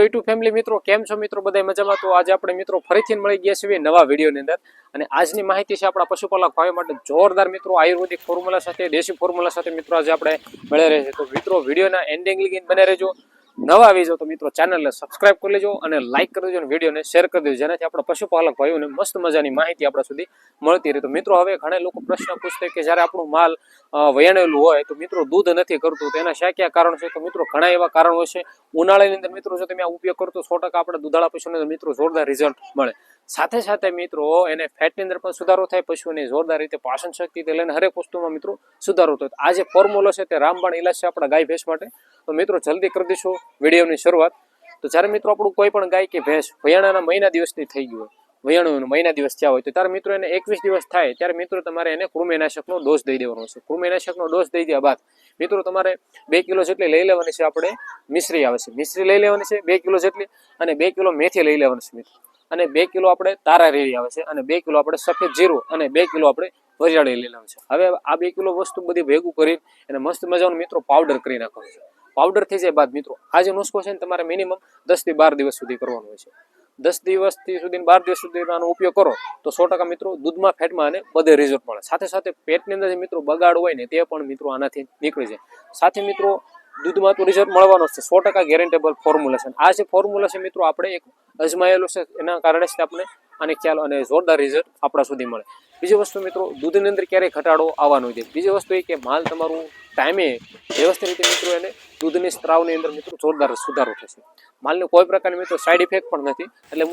Hello YouTube family મિત્રો, કેમ છો મિત્રો? બધા મજામાં? તો આજે આપણે મિત્રો ફરીથી મળી ગયા છીએ નવા વિડીયોની અંદર અને આજની માહિતી છે આપણા પશુપાલક ભાઈઓ માટે જોરદાર મિત્રો આયુર્વેદિક ફોર્મ્યુલા સાથે, દેશી ફોર્મ્યુલા સાથે મિત્રો આજે આપણે મળી રહે છે. તો મિત્રો વિડીયોના એન્ડિંગ લગી બને રહેજો. નવા આવી જાઓ તો મિત્રો ચેનલને સબસ્ક્રાઇબ કરી લેજો અને લાઇક કરી દેજો અને વિડીયોને શેર કરી દેજો, જેનાથી આપણા પશુપાલક ભાઈઓને મસ્ત મજાની માહિતી આપણા સુધી મળતી રહે. તો મિત્રો હવે ઘણા લોકો પ્રશ્ન પૂછતા કે જ્યારે આપણું માલ વયાણેલું હોય તો મિત્રો દૂધ નથી કરતું, તો એના શા ક્યાં કારણ છે? તો મિત્રો ઘણા એવા કારણો છે. ઉનાળાની અંદર મિત્રો જો તમે આ ઉપયોગ કરો તો 100% આપણે દૂધાળા પશુને મિત્રો જોરદાર રિઝલ્ટ મળે. સાથે સાથે મિત્રો એને ફેટની અંદર પણ સુધારો થાય, પશુની જોરદાર રીતે પાચન શક્તિથી લઈને હરેક વસ્તુમાં મિત્રો સુધારો થાય. આ જે ફોર્મ્યુલો છે તે રામબાણ ઇલાજ છે આપણા ગાય ભેંસ માટે. તો મિત્રો જલ્દી કરી દઈશું વિડીયોની શરૂઆત. તો જ્યારે મિત્રો આપણું કોઈ પણ ગાય કે ભેંસ વયાણાના મહિના દિવસની થઈ ગયું હોય, વયાણું મહિના દિવસ થયા હોય, તો ત્યારે મિત્રો એને 21 દિવસ થાય ત્યારે મિત્રો તમારે એને કૃમિનાશકનો ડોઝ દઈ દેવાનો છે. કૃમિનાશકનો ડોઝ દઈ દયા બાદ મિત્રો તમારે 2 કિલો જેટલી લઈ લેવાની છે. આપણે મિશ્રી આવે છે, મિશ્રી લઈ લેવાની છે 2 કિલો જેટલી, અને 2 કિલો મેથી લઈ લેવાની છે મિત્રો, અને 2 કિલો આપણે તારા રેડી આવે છે, અને 2 કિલો આપણે સફેદ જીરું, અને 2 કિલો આપણે વરિયાળી લઈ લેવાનું છે. હવે આ 2 કિલો વસ્તુ બધી ભેગું કરી અને મસ્ત મજાનો મિત્રો પાવડર કરી નાખવાનો છે. પાવડર થઈ જાય બાદ મિત્રો આ જે નુસ્ખો છે ને તમારે મિનિમમ 10 થી 12 દિવસ સુધી કરવાનો હોય છે. 10 દિવસથી સુધી 12 દિવસ સુધી આનો ઉપયોગ કરો તો 100% મિત્રો દૂધમાં ફેટમાં અને બધે રિઝલ્ટ મળે. સાથે સાથે પેટની અંદર જે મિત્રો બગાડ હોય ને તે પણ મિત્રો આનાથી નીકળી જાય. સાથે મિત્રો દૂધમાં તો રિઝલ્ટ મળવાનો છે, 100% ગેરંટેબલ ફોર્મ્યુલા છે. આ જે ફોર્મ્યુલા છે મિત્રો આપણે એક અજમાયેલું છે, એના કારણે જ આપણે આને ખ્યાલ અને જોરદાર રિઝલ્ટ આપણા સુધી મળે. બીજી વસ્તુ મિત્રો દૂધની અંદર ક્યારેય ઘટાડો આવવાનો છે. બીજી વસ્તુ એ કે માલ તમારું ટાઈમે વ્યવસ્થિત રીતે મિત્રો એને દૂધની સ્ત્રાવની અંદર મિત્રો જોરદાર સુધારો થશે. માલને કોઈ પ્રકારની મિત્રો સાઈડ ઇફેક્ટ પણ નથી, એટલે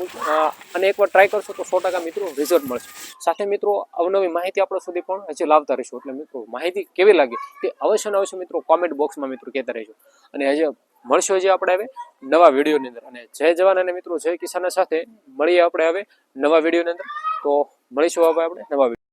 અને એકવાર ટ્રાય કરશો તો 100% મિત્રો રિઝલ્ટ મળશે. સાથે મિત્રો અવનવી માહિતી આપણા સુધી પણ હજી લાવતા રહીશું, એટલે મિત્રો માહિતી કેવી લાગી તે અવશ્ય ને અવશ્ય મિત્રો કોમેન્ટ બોક્સમાં મિત્રો કહેતા રહેજો. અને હજી મળશું હજી આપણે હવે નવા વિડીયોની અંદર. અને જય જવાન અને મિત્રો જય કિસાન સાથે મળીએ આપણે હવે નવા વિડીયોની અંદર. તો મળીશું હવે આપણે નવા વિડીયો.